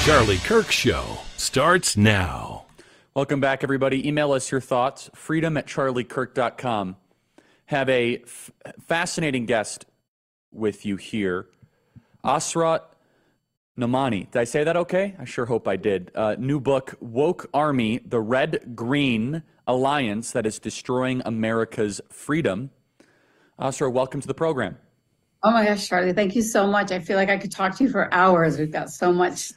Charlie Kirk Show starts now. Welcome back, everybody. Email us your thoughts, freedom@charliekirk.com. Have a fascinating guest with you here. Asra Nomani. Did I say that okay? I sure hope I did. New book, Woke Army, the Red-Green Alliance that is destroying America's freedom. Asra, welcome to the program. Oh my gosh, Charlie, thank you so much. I feel like I could talk to you for hours. We've got so much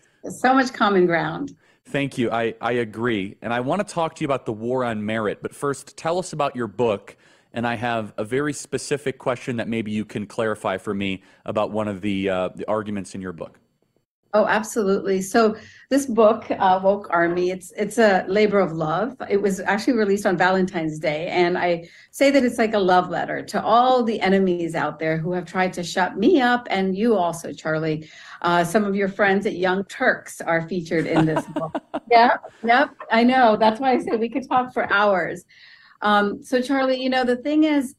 common ground. Thank you. I agree. And I want to talk to you about the war on merit. But first, tell us about your book. And I have a very specific question that maybe you can clarify for me about one of the arguments in your book. Oh, absolutely. So this book, Woke Army, it's a labor of love. It was actually released on Valentine's Day. And I say that it's like a love letter to all the enemies out there who have tried to shut me up, and you also, Charlie. Some of your friends at Young Turks are featured in this book. Yep, I know. That's why I said we could talk for hours. So Charlie, the thing is,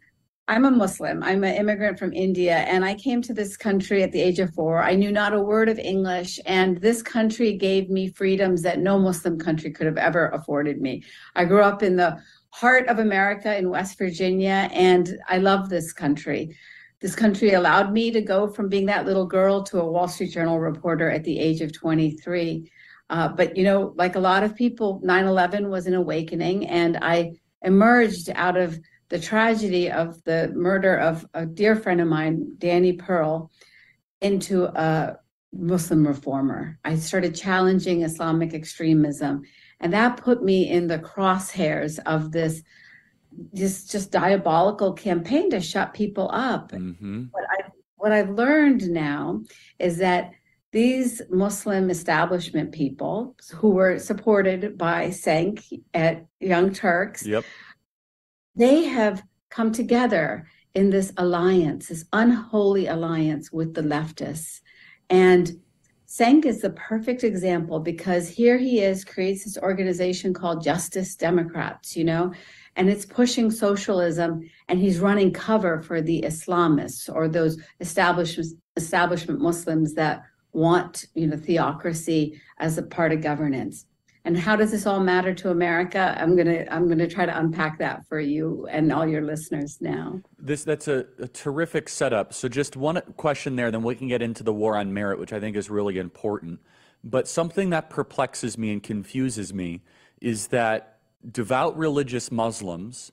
I'm a Muslim. I'm an immigrant from India, and I came to this country at the age of 4. I knew not a word of English, and this country gave me freedoms that no Muslim country could have ever afforded me. I grew up in the heart of America in West Virginia, and I love this country. This country allowed me to go from being that little girl to a Wall Street Journal reporter at the age of 23. But, like a lot of people, 9/11 was an awakening, and I emerged out of the tragedy of the murder of a dear friend of mine, Danny Pearl, into a Muslim reformer. I started challenging Islamic extremism, and that put me in the crosshairs of this just diabolical campaign to shut people up. Mm-hmm. What I've learned now is that these Muslim establishment people who were supported by Cenk at Young Turks, Yep. They have come together in this alliance, this unholy alliance with the leftists. And Cenk is the perfect example, because here he is, creates this organization called Justice Democrats, and it's pushing socialism, and he's running cover for the Islamists, or those establishment Muslims that want, theocracy as a part of governance. And how does this all matter to America? I'm gonna try to unpack that for you and all your listeners now. That's a terrific setup. So just one question there, then we can get into the war on merit, which I think is really important. But something that perplexes me and confuses me is that devout religious Muslims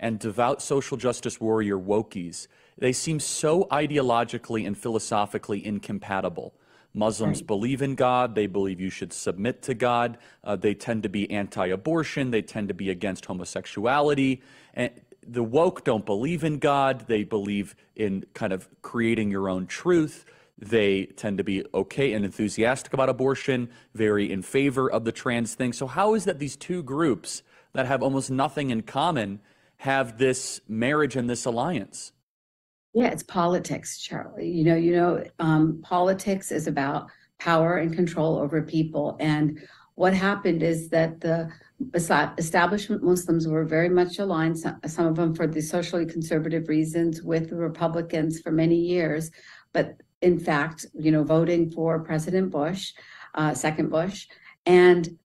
and devout social justice warrior wokies, they seem so ideologically and philosophically incompatible. Muslims believe in God. They believe you should submit to God. They tend to be anti-abortion. They tend to be against homosexuality. And the woke don't believe in God. They believe in kind of creating your own truth. They tend to be okay and enthusiastic about abortion, very in favor of the trans thing. So how is that these two groups that have almost nothing in common have this marriage and this alliance? Yeah, it's politics, Charlie. Politics is about power and control over people. And what happened is that the establishment Muslims were very much aligned, some of them for the socially conservative reasons, with the Republicans for many years. But in fact, voting for President Bush, second Bush, and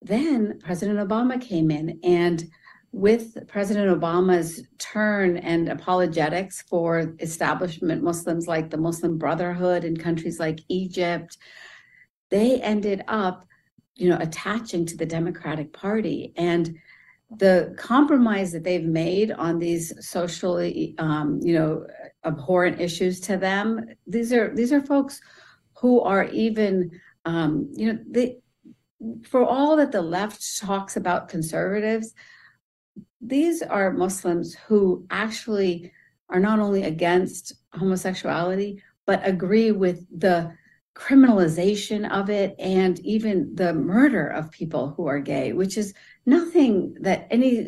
then President Obama came in, and with President Obama's turn and apologetics for establishment Muslims like the Muslim Brotherhood in countries like Egypt, they ended up, attaching to the Democratic Party. And the compromise that they've made on these socially, abhorrent issues to them, these are folks who are even, for all that the left talks about conservatives, these are Muslims who actually are not only against homosexuality, but agree with the criminalization of it and even the murder of people who are gay, which is nothing that any,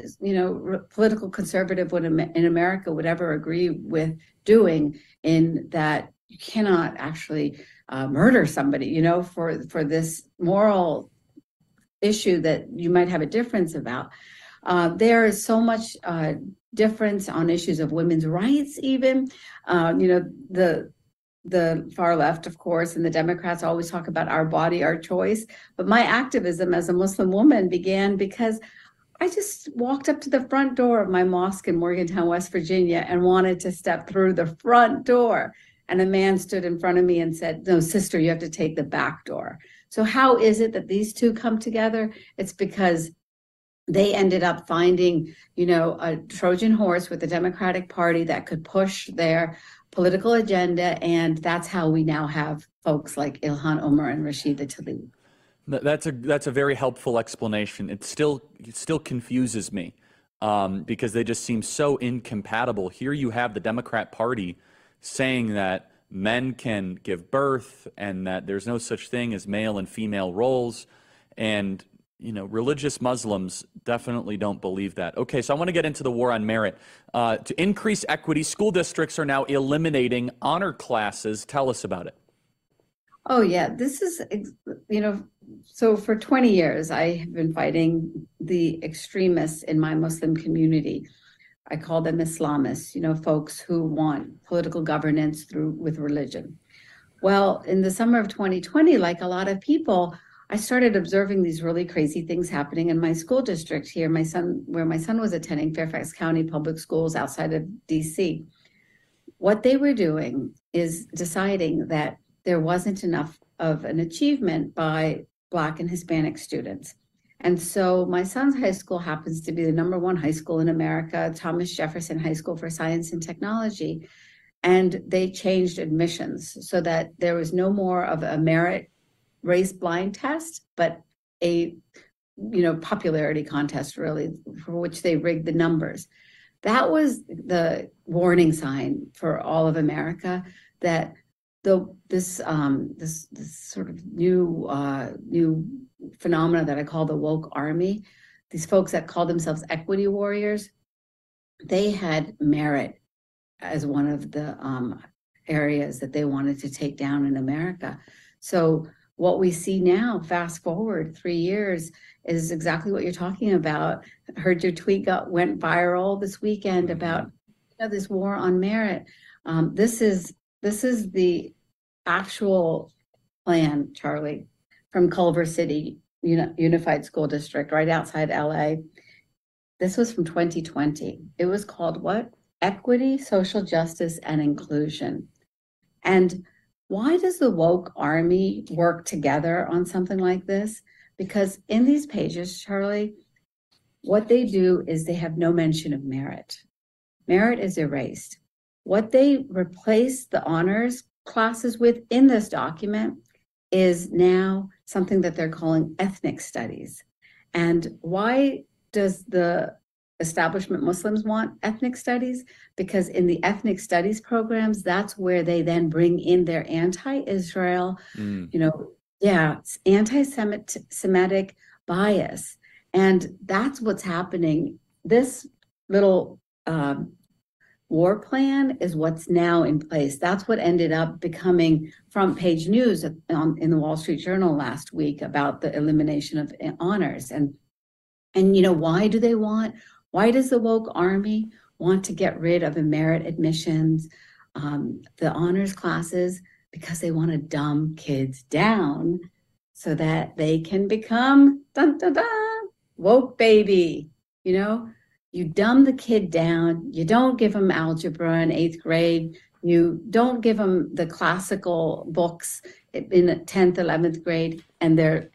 political conservative in America would ever agree with doing, in that you cannot actually murder somebody, for this moral issue that you might have a difference about. There is so much difference on issues of women's rights, even. The the far left, of course, and the Democrats always talk about our body, our choice. But my activism as a Muslim woman began because I just walked up to the front door of my mosque in Morgantown, West Virginia, and wanted to step through the front door. And a man stood in front of me and said, "No, sister, you have to take the back door." So how is it that these two come together? It's because they ended up finding, a Trojan horse with the Democratic Party that could push their political agenda. And that's how we now have folks like Ilhan Omar and Rashida Tlaib. That's a very helpful explanation. It still confuses me because they just seem so incompatible. Here you have the Democrat Party saying that men can give birth and that there's no such thing as male and female roles, and religious Muslims definitely don't believe that. Okay, so I want to get into the war on merit. To increase equity, school districts are now eliminating honor classes. Tell us about it. Oh, yeah. This is, so for 20 years, I have been fighting the extremists in my Muslim community. I call them Islamists, folks who want political governance with religion. Well, in the summer of 2020, like a lot of people, I started observing these really crazy things happening in my school district here, where my son was attending, Fairfax County Public Schools outside of DC. What they were doing is deciding that there wasn't enough of an achievement by Black and Hispanic students. And so my son's high school happens to be the #1 high school in America, Thomas Jefferson High School for Science and Technology. And they changed admissions so that there was no more of a merit race blind test, but a popularity contest, really, for which they rigged the numbers. That was the warning sign for all of America that this sort of new phenomena that I call the woke army, these folks that call themselves equity warriors, they had merit as one of the areas that they wanted to take down in America. So what we see now, fast forward 3 years, is exactly what you're talking about. I heard your tweet went viral this weekend about this war on merit. This is the actual plan, Charlie, from Culver City Unified School District, right outside LA. This was from 2020. It was called what? Equity, Social Justice, and Inclusion. And why does the woke army work together on something like this? Because in these pages, Charlie, what they do is they have no mention of merit. Merit is erased. What they replace the honors classes with in this document is now something that they're calling ethnic studies. And why does the establishment Muslims want ethnic studies? Because in the ethnic studies programs, that's where they then bring in their anti-Israel, anti-Semitic bias. And that's what's happening. This little war plan is what's now in place. That's what ended up becoming front page news in the Wall Street Journal last week about the elimination of honors. And why does the woke army want to get rid of the merit admissions, the honors classes? Because they want to dumb kids down so that they can become woke baby. You dumb the kid down. You don't give them algebra in 8th grade. You don't give them the classical books in 10th, 11th grade, and they're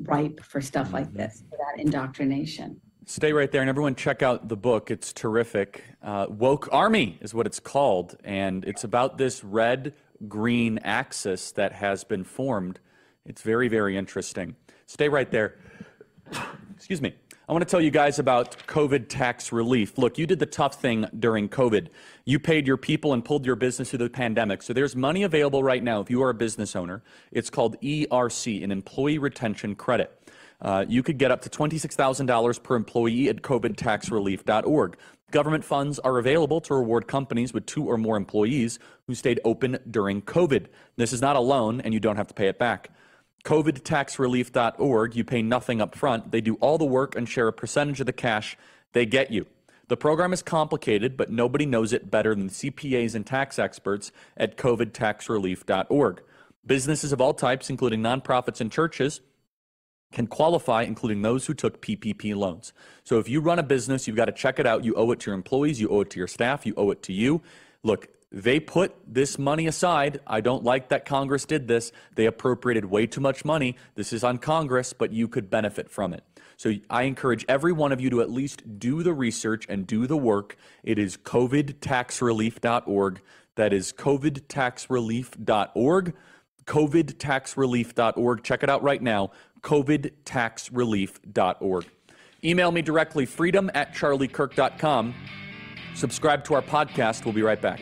ripe for stuff like this, for that indoctrination. Stay right there, and everyone check out the book. It's terrific. Woke Army is what it's called, and it's about this red-green axis that has been formed. It's very, very interesting. Stay right there. Excuse me. I want to tell you guys about COVID tax relief. Look, you did the tough thing during COVID. You paid your people and pulled your business through the pandemic. So there's money available right now if you are a business owner. It's called ERC, an Employee Retention Credit. You could get up to $26,000 per employee at covidtaxrelief.org. Government funds are available to reward companies with 2 or more employees who stayed open during COVID. This is not a loan, and you don't have to pay it back. covidtaxrelief.org. You pay nothing up front. They do all the work and share a percentage of the cash they get you. The program is complicated, but nobody knows it better than CPAs and tax experts at covidtaxrelief.org. Businesses of all types, including nonprofits and churches, can qualify, including those who took PPP loans. So if you run a business, you've got to check it out. You owe it to your employees, you owe it to your staff, you owe it to you. Look, they put this money aside. I don't like that Congress did this. They appropriated way too much money. This is on Congress, but you could benefit from it. So I encourage every one of you to at least do the research and do the work. It is covidtaxrelief.org. That is covidtaxrelief.org. covidtaxrelief.org. Check it out right now, covidtaxrelief.org. Email me directly, freedom@charliekirk.com. Subscribe to our podcast. We'll be right back.